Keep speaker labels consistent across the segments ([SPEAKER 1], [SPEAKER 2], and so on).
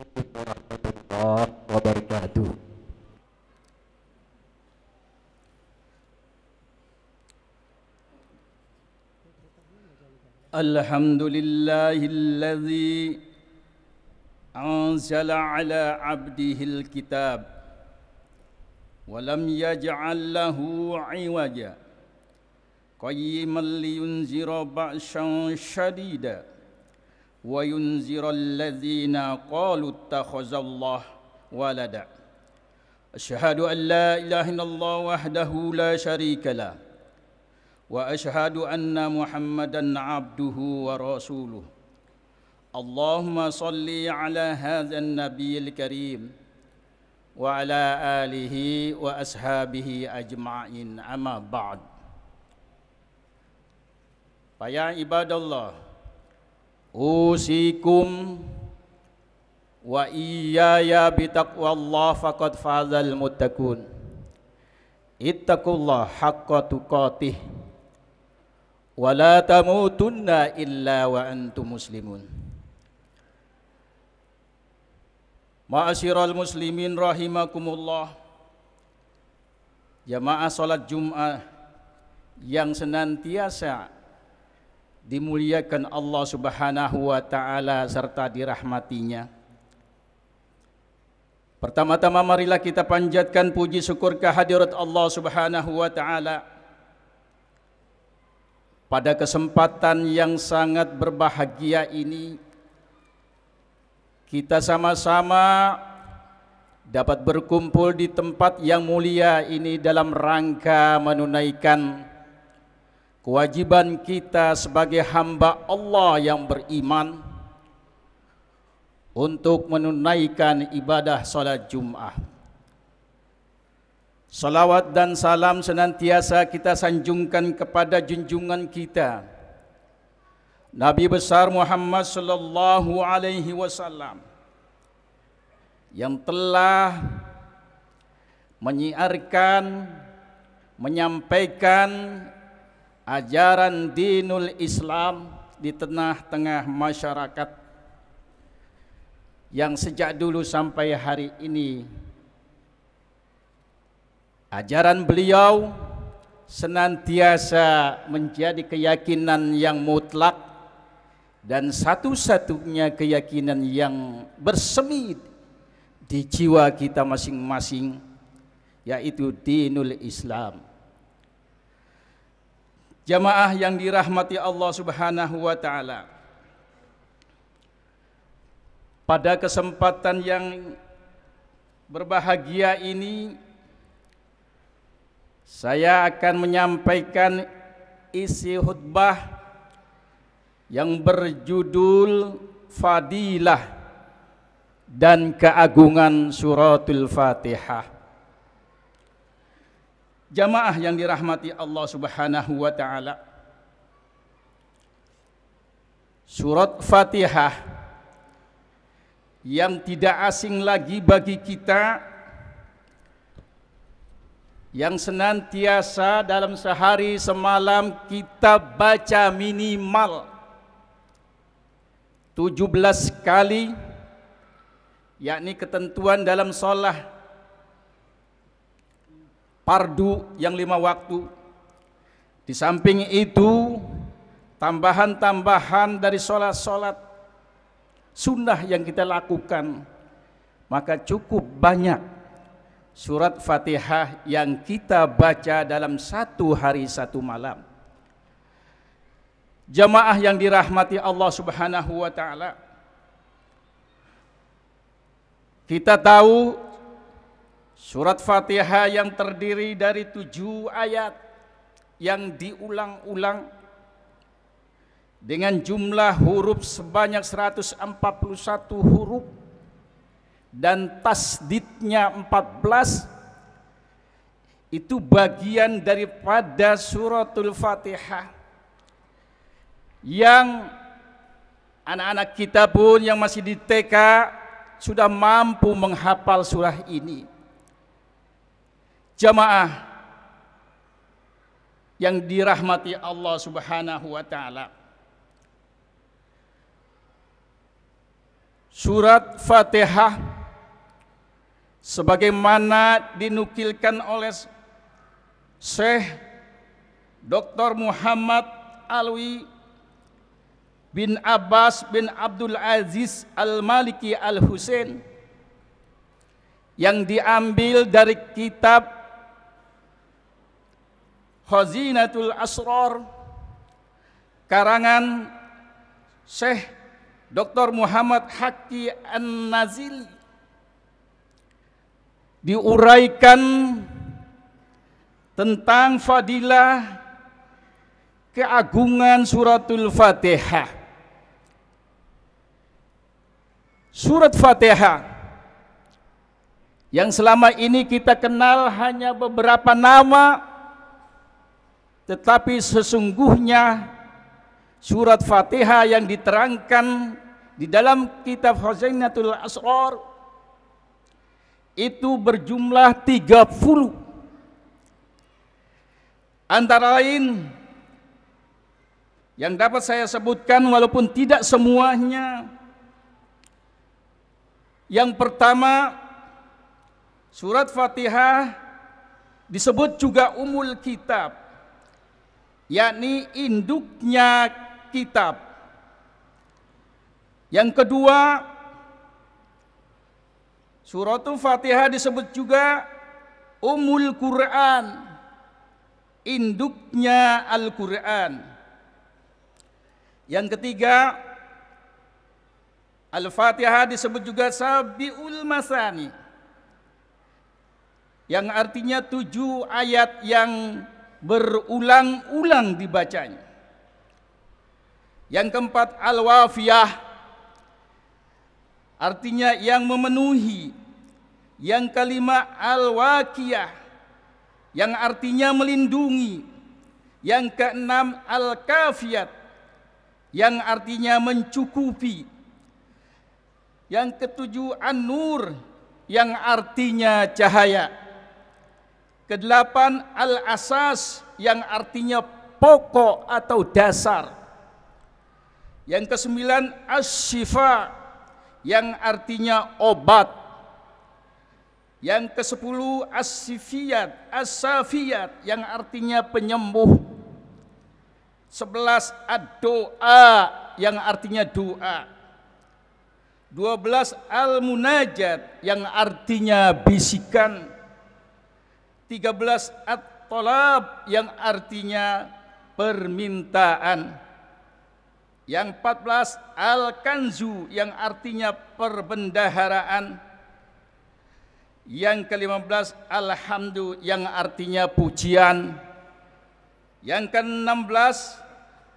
[SPEAKER 1] warahmatullahi wabarakatuh.
[SPEAKER 2] Alhamdulillahilladzi anzala ala abdihil kitab wa lam yaj'al lahu 'iwaja qayyiman liyunzira ba'san syadida wa yunzira alladzina qalu ittakhazallahu walada. Asyhadu an la ilaha illallah wahdahu la syarika lah wa asyhadu anna Muhammadan abduhu wa rasuluh. Allahumma salli ala hadzal nabiyil karim wa ala alihi wa ashabihi ajma'in, amma ba'd. Ya ibadallah, usikum wa iyaya bitaqwallah faqad fazal muttaqun. Ittaqullah haqqa tuqatih wa la tamutunna illa wa antum muslimun. Ma'asyiral muslimin rahimakumullah. Jamaah salat Jumat yang senantiasa dimuliakan Allah Subhanahu wa taala serta dirahmatinya. Pertama-tama marilah kita panjatkan puji syukur kehadirat Allah Subhanahu wa taala pada kesempatan yang sangat berbahagia ini. Kita sama-sama dapat berkumpul di tempat yang mulia ini dalam rangka menunaikan kewajiban kita sebagai hamba Allah yang beriman untuk menunaikan ibadah salat Jumat. Salawat dan salam senantiasa kita sanjungkan kepada junjungan kita Nabi besar Muhammad sallallahu alaihi wasallam yang telah menyiarkan, menyampaikan ajaran dinul Islam di tengah-tengah masyarakat yang sejak dulu sampai hari ini. Ajaran beliau senantiasa menjadi keyakinan yang mutlak dan satu-satunya keyakinan yang bersemi di jiwa kita masing-masing, yaitu dinul Islam. Jamaah yang dirahmati Allah Subhanahu wa taala, pada kesempatan yang berbahagia ini saya akan menyampaikan isi khutbah yang berjudul Fadilah dan Keagungan Suratul Fatihah. Jamaah yang dirahmati Allah Subhanahu wa taala, Surat Fatihah yang tidak asing lagi bagi kita, yang senantiasa dalam sehari semalam kita baca minimal 17 kali, yakni ketentuan dalam sholat fardu yang 5 waktu. Di samping itu tambahan-tambahan dari sholat-sholat sunnah yang kita lakukan, maka cukup banyak surat Fatihah yang kita baca dalam satu hari satu malam. Jamaah yang dirahmati Allah Subhanahu wa taala, kita tahu surat Fatihah yang terdiri dari 7 ayat yang diulang-ulang dengan jumlah huruf sebanyak 141 huruf dan tasdidnya 14, itu bagian daripada suratul Fatihah yang anak-anak kita pun yang masih di TK sudah mampu menghafal surah ini. Jamaah yang dirahmati Allah Subhanahu wa taala, Surat Fatihah sebagaimana dinukilkan oleh Syekh Dr. Muhammad Alwi bin Abbas bin Abdul Aziz Al-Maliki Al-Husain, yang diambil dari kitab Khazinatul Asrar karangan Syekh Dr. Muhammad Haqi An-Nazili, diuraikan tentang fadilah keagungan suratul Fatihah. Surat Fatihah yang selama ini kita kenal hanya beberapa nama, tetapi sesungguhnya surat Fatihah yang diterangkan di dalam kitab Khazinatul Asrar itu berjumlah 30. Antara lain yang dapat saya sebutkan walaupun tidak semuanya. Yang pertama, surat Fatihah disebut juga Ummul Kitab, yakni induknya kitab. Yang kedua, suratul Fatihah disebut juga Ummul Quran, induknya Al-Quran. Yang ketiga, Al-Fatihah disebut juga Sabiul Masani, yang artinya 7 ayat yang berulang-ulang dibacanya. Yang keempat, Al-Wafiyah, artinya yang memenuhi. Yang kelima, Al-Waqiyah, yang artinya melindungi. Yang keenam, Al-Kafiyat, yang artinya mencukupi. Yang ketujuh, An-Nur, yang artinya cahaya. Kedelapan, Al-Asas, yang artinya pokok atau dasar. Yang kesembilan, Asy-Syifa, yang artinya obat. Yang kesepuluh, As-Sifiyat, As-Safiyat, yang artinya penyembuh. 11, Ad-Doa, yang artinya doa. 12, Al-Munajat, yang artinya bisikan. 13, At-Talab, yang artinya permintaan. Yang 14, Al-Kanzu, yang artinya perbendaharaan. Yang ke-15, Alhamdu, yang artinya pujian. Yang ke-16,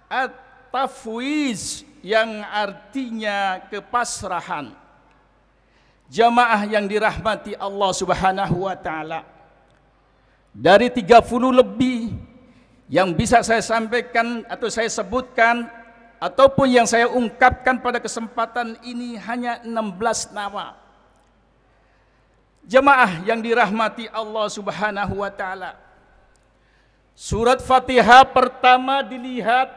[SPEAKER 2] At-Tafwiz, yang artinya kepasrahan. Jamaah yang dirahmati Allah Subhanahu wa taala, dari 30 lebih yang bisa saya sampaikan atau saya sebutkan ataupun yang saya ungkapkan pada kesempatan ini hanya 16 nama. Jamaah yang dirahmati Allah Subhanahu wa taala, surat Fatihah pertama dilihat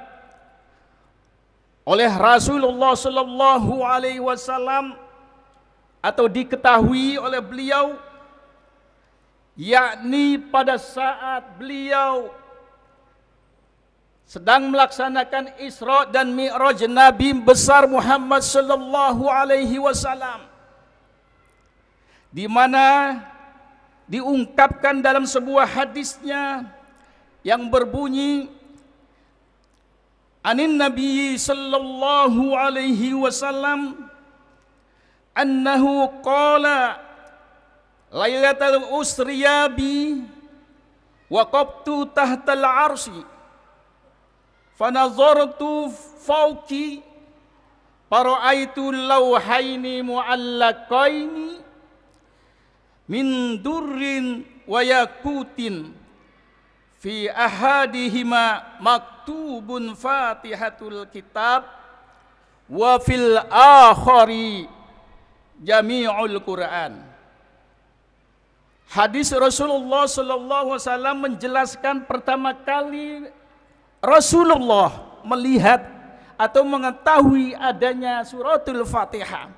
[SPEAKER 2] oleh Rasulullah sallallahu alaihi wasallam atau diketahui oleh beliau, yakni pada saat beliau sedang melaksanakan Isra dan Mi'raj Nabi besar Muhammad sallallahu alaihi wasallam, di mana diungkapkan dalam sebuah hadisnya yang berbunyi, anin Nabi sallallahu alaihi wasallam annahu qala lailatul usriya bi waqaftu tahtal arsy fanazartu fawqi fara'aitu lawhaini mu'allaqaini min durrin wa yakutin fi ahadihima maktubun Fatihatul Kitab wa fil akhari Jami'ul Quran. Hadis Rasulullah sallallahu alaihi wasallam menjelaskan pertama kali Rasulullah melihat atau mengetahui adanya suratul Fatihah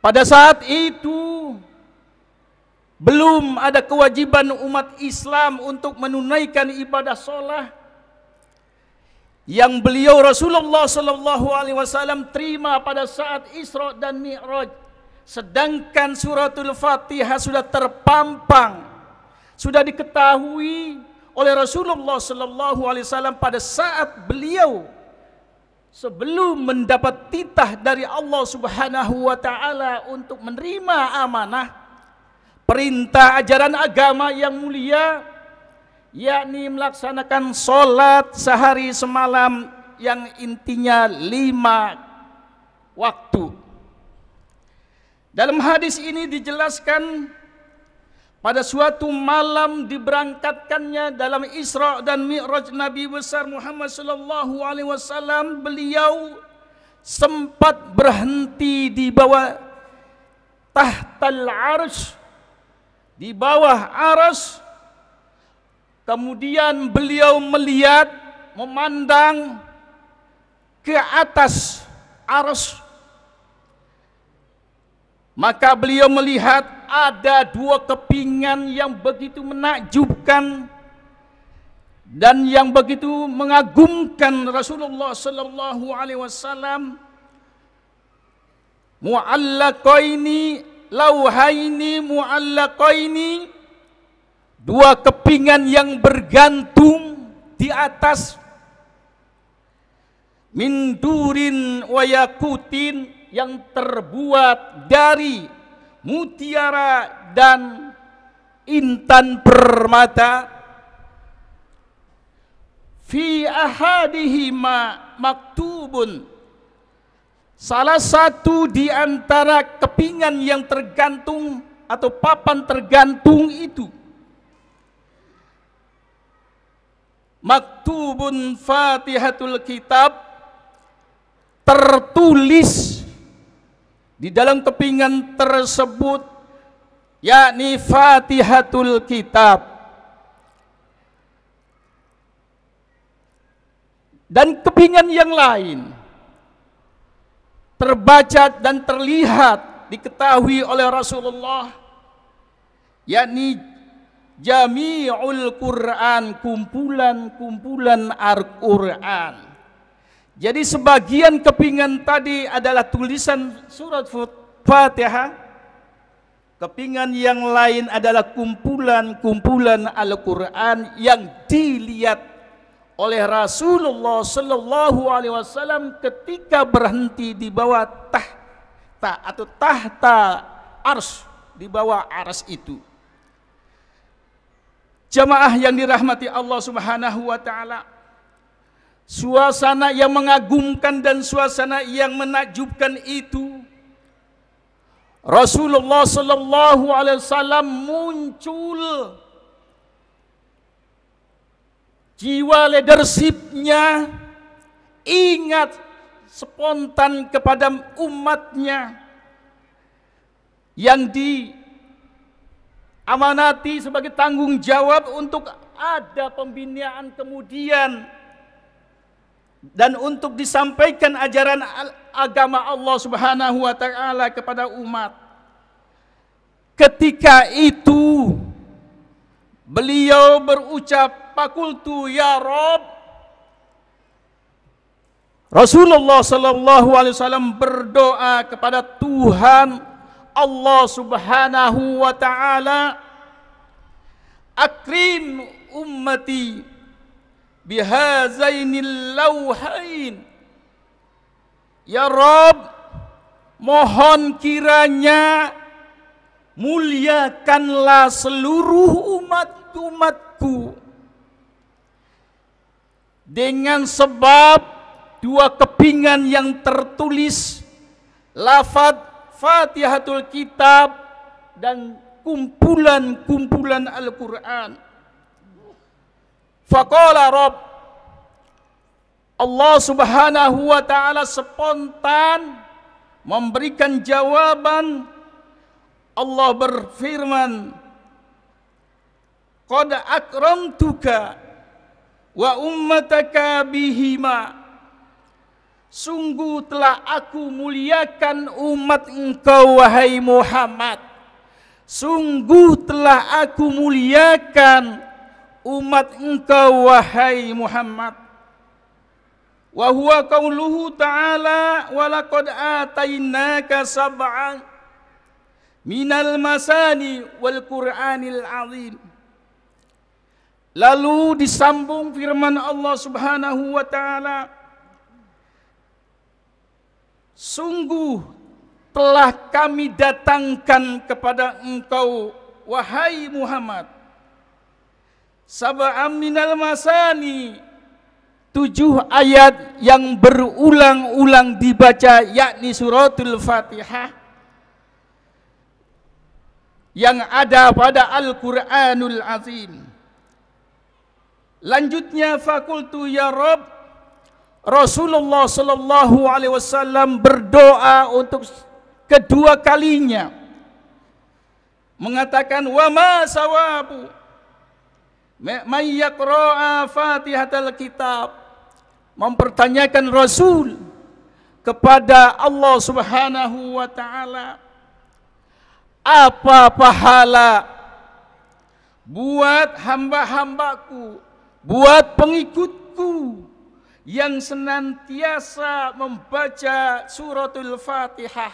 [SPEAKER 2] Pada saat itu belum ada kewajiban umat Islam untuk menunaikan ibadah sholat yang beliau Rasulullah sallallahu alaihi wasallam terima pada saat Isra dan Mi'raj. Sedangkan suratul Fatihah sudah terpampang, sudah diketahui oleh Rasulullah sallallahu alaihi wasallam pada saat beliau sebelum mendapat titah dari Allah Subhanahu wa taala untuk menerima amanah perintah ajaran agama yang mulia, yakni melaksanakan sholat sehari semalam yang intinya 5 waktu. Dalam hadis ini dijelaskan pada suatu malam diberangkatkannya dalam Isra dan Mi'raj Nabi besar Muhammad sallallahu alaihi wasallam, beliau sempat berhenti di bawah tahtal arsy, di bawah arsy. Kemudian beliau melihat, memandang ke atas arsy. Maka beliau melihat ada 2 kepingan yang begitu menakjubkan dan yang begitu mengagumkan Rasulullah sallallahu alaihi wasallam. Mu'allaqaini lauhaini mu'allaqaini, 2 kepingan yang bergantung di atas, min durin wa yakutin, yang terbuat dari mutiara dan intan permata. Fi ahadihima maktubun, salah satu di antara kepingan yang tergantung atau papan tergantung itu, maktubun Fatihatul Kitab, tertulis di dalam kepingan tersebut yakni Fatihatul Kitab. Dan kepingan yang lain terbaca dan terlihat diketahui oleh Rasulullah, yakni Jami'ul Quran, kumpulan-kumpulan Al-Quran. Jadi sebagian kepingan tadi adalah tulisan surat Fatihah, kepingan yang lain adalah kumpulan-kumpulan Al-Quran yang dilihat oleh Rasulullah sallallahu alaihi wasallam ketika berhenti di bawah tahta arsy, di bawah arsy itu. Jamaah yang dirahmati Allah Subhanahu wa taala, suasana yang mengagumkan dan suasana yang menakjubkan itu, Rasulullah sallallahu alaihi wasallam muncul, jiwa leadershipnya ingat spontan kepada umatnya yang diamanati sebagai tanggung jawab untuk ada pembinaan kemudian dan untuk disampaikan ajaran agama Allah Subhanahu wa taala kepada umat. Ketika itu beliau berucap, "Faqultu ya Rabb." Rasulullah sallallahu alaihi wasallam berdoa kepada Tuhan Allah Subhanahu wa taala, "Akrim ummati bihazainil lauhain." Ya Rabb, mohon kiranya muliakanlah seluruh umat-umatku dengan sebab 2 kepingan yang tertulis lafaz Fatihatul Kitab dan kumpulan-kumpulan Al-Quran. Faqala Rabb, Allah Subhanahu wa taala spontan memberikan jawaban. Allah berfirman, "Qad akramtuka wa ummataka bihima." Sungguh telah aku muliakan umat engkau wahai Muhammad. Sungguh telah aku muliakan umat engkau wahai Muhammad. Wa huwa qauluhu ta'ala wa laqad atainaka sab'an minal masani wal Qur'anil azim. Lalu disambung firman Allah Subhanahu wa taala, sungguh telah kami datangkan kepada engkau wahai Muhammad sab'am minal masani, 7 ayat yang berulang-ulang dibaca, yakni suratul Fatihah yang ada pada Al-Qur'anul Azim. Lanjutnya, fakultu ya Rabb, Rasulullah sallallahu alaihi wasallam berdoa untuk kedua kalinya, mengatakan, wa ma sawabu may yaqra'a Fatihatal Kitab, mempertanyakan Rasul kepada Allah Subhanahu wa taala, apa pahala buat hamba-hambaku, buat pengikutku yang senantiasa membaca suratul Fatihah.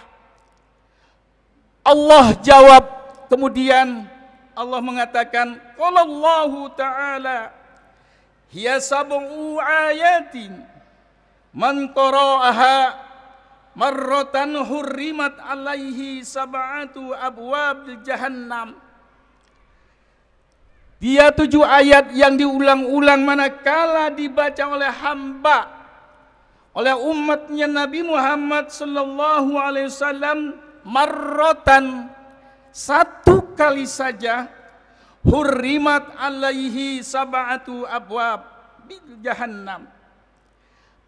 [SPEAKER 2] Allah jawab, kemudian Allah mengatakan, qala Allahu ta'ala, hiya sab'u ayatin man qara'aha marratan hurrimat alaihi sab'atu abwabil jahannam. Dia 7 ayat yang diulang-ulang manakala dibaca oleh hamba, oleh umatnya Nabi Muhammad sallallahu alaihi wasallam, marratan, 1 kali saja, hurrimat alaihi sab'atu abwab bil jahannam,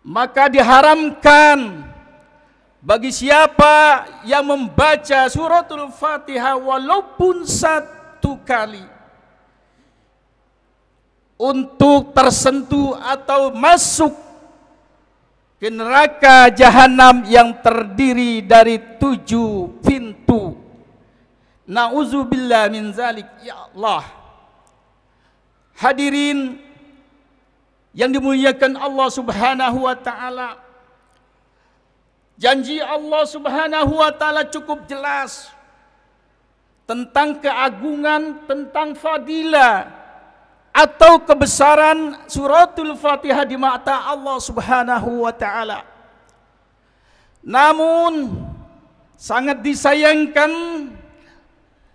[SPEAKER 2] maka diharamkan bagi siapa yang membaca suratul Fatihah walaupun 1 kali untuk tersentuh atau masuk ke neraka jahanam yang terdiri dari 7 pintu. Na'udzubillah min zalik, ya Allah. Hadirin yang dimuliakan Allah Subhanahu wa taala, janji Allah Subhanahu wa taala cukup jelas tentang keagungan, tentang fadilah atau kebesaran suratul Fatihah di mata Allah Subhanahu wa taala. Namun sangat disayangkan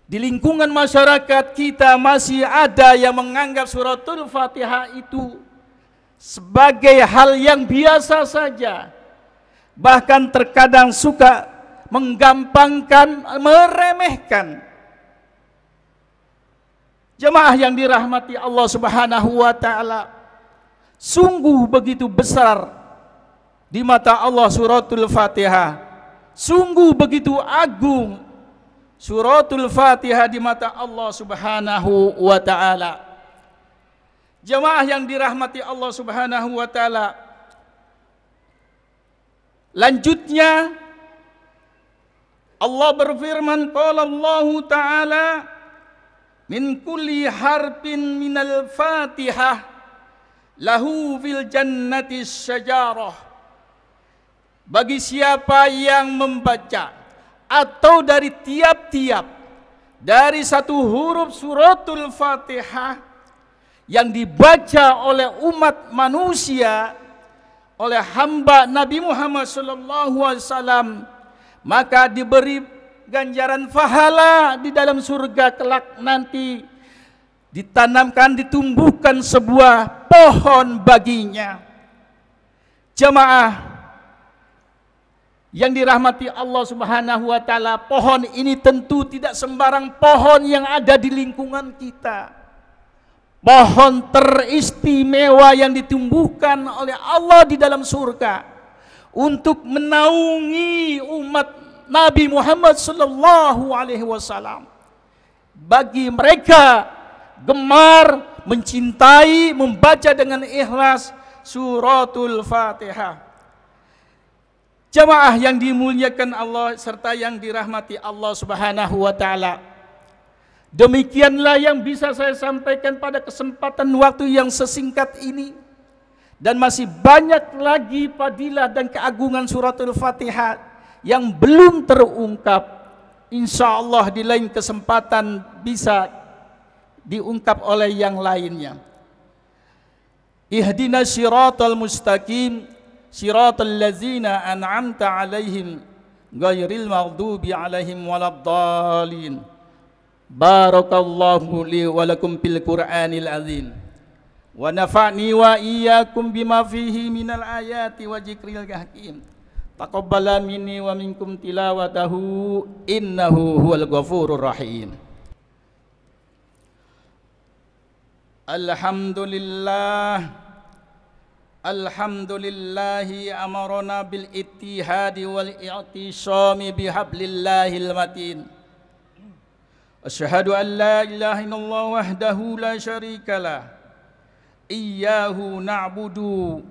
[SPEAKER 2] di lingkungan masyarakat kita masih ada yang menganggap suratul Fatihah itu sebagai hal yang biasa saja, bahkan terkadang suka menggampangkan, meremehkan. Jemaah yang dirahmati Allah Subhanahu wa taala, sungguh begitu besar di mata Allah suratul Fatihah, sungguh begitu agung suratul Fatihah di mata Allah Subhanahu wa taala. Jemaah yang dirahmati Allah Subhanahu wa taala, lanjutnya Allah berfirman, qala Allah taala, min kulli harfin minal Fatihah lahu fil jannati syajarah. Bagi siapa yang membaca atau dari tiap-tiap dari 1 huruf suratul Fatihah yang dibaca oleh umat manusia, oleh hamba Nabi Muhammad sallallahu alaihi wasallam, maka diberi ganjaran pahala di dalam surga kelak nanti, ditanamkan, ditumbuhkan sebuah pohon baginya. Jemaah yang dirahmati Allah Subhanahu wa taala, pohon ini tentu tidak sembarang pohon yang ada di lingkungan kita. Pohon teristimewa yang ditumbuhkan oleh Allah di dalam surga untuk menaungi umat Nabi Muhammad sallallahu alaihi wasallam. Bagi mereka gemar, mencintai, membaca dengan ikhlas suratul Fatihah. Jamaah yang dimuliakan Allah serta yang dirahmati Allah Subhanahu wa taala. Demikianlah yang bisa saya sampaikan pada kesempatan waktu yang sesingkat ini. Dan masih banyak lagi fadilah dan keagungan suratul Fatihah yang belum terungkap. Insya Allah di lain kesempatan bisa diungkap oleh yang lainnya. Ihdinas siratal mustaqim siratal ladzina an'amta alaihim ghairil maghdubi alaihim waladdallin. Barakallahu li wa lakum fil Qur'anil azim. Wa nafa'ni wa iyyakum bima fihi minal ayati wa dzikril hakim. Taqabbala minni wa minkum tilawatahu innahu huwal ghafurur rahim. Alhamdulillah. Alhamdulillahi amarona bil ittihadi wal i'tisami bihablillahil matin. Asyhadu an la ilaha illallah wahdahu la syarikalah. Iyyahu na'budu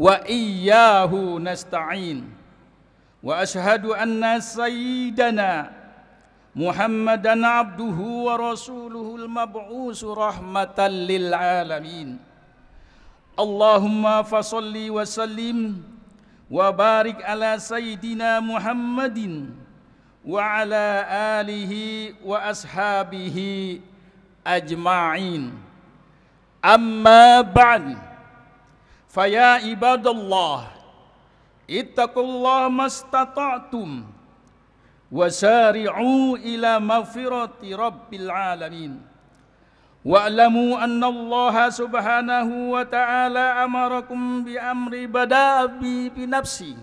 [SPEAKER 2] wa iyyahu nasta'in. Wa asyhadu anna sayyidana Muhammadan abduhu wa rasuluhul mab'usu rahmatan lil alamin. Allahumma fasalli wa sallim wa barik ala sayyidina Muhammadin wa ala alihi wa ashabihi ajma'in. Amma ba'd. Faya ibadallah, ittaqullaha mastata'tum wa sari'u ila maghfirati rabbil alamin. Wa'lamu anna Allah subhanahu wa ta'ala amarakum bi amri bada'a bi nafsi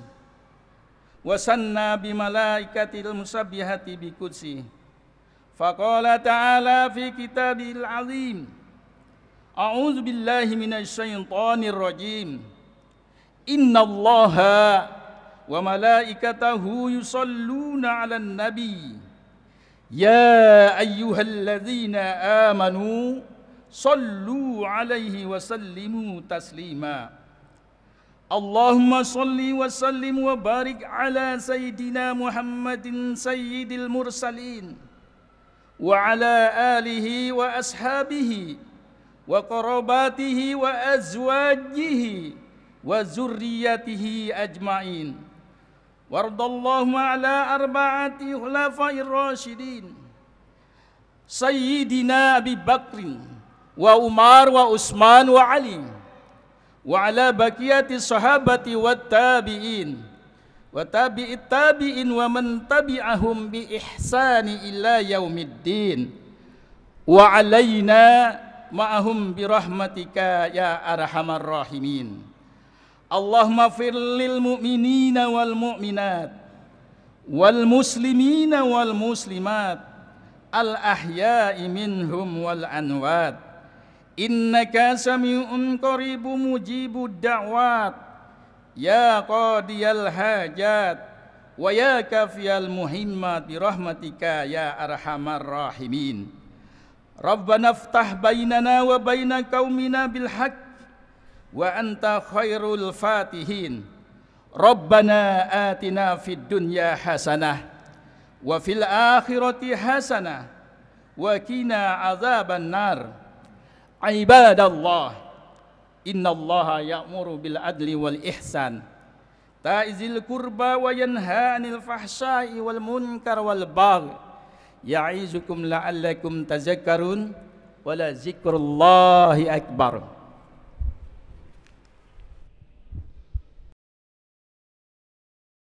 [SPEAKER 2] wa sanna bi malaikatil musabbihati bi qudsi. Faqala ta'ala fi kitabil azim. A'udzu billahi minasy syaithanir rajim. Innallaha wa malaikatahu yusalluna 'alan nabi. Ya ayyuhalladzina amanu sallu alaihi wa sallimu taslima. Allahumma salli wa sallim wa barik ala sayyidina Muhammadin sayyidil mursalin wa ala alihi wa ashabihi wa qarabatihi wa azwajihi wa zurriyatihi ajma'in. Wardallahu ala arba'ati khulafa'ir rasyidin Sayyidina Abi Bakrin wa Umar wa Utsman wa Ali wa ala baqiyati sahabati wat tabi'in wa tabi'it tabi'in wa man tabi'ahum bi ihsani ila yaumiddin wa alaina ma'ahum bi rahmatika ya arhamar rahimin. Allahumma fir lil mu'minina wal mu'minat wal muslimina wal muslimat al ahya'i minhum wal anwat. Innaka sami'un qaribun mujibud da'wat ya qadiyal hajat wa ya kafiyal muhimmat bi rahmatika ya arhamar rahimin. Rabbana iftah bainana wa baina qaumina bil haqq wa anta khairul fatihin. Rabbana atina fid dunya hasanah wa fil akhirati hasanah wa qina azaban nar. Ibadallah, innallaha ya'muru bil adli wal ihsan ta'izil qurba wa yanha 'anil fahsya'i wal munkar wal baghi ya'izukum la'allakum tazakkarun wa la zikrullahi akbar.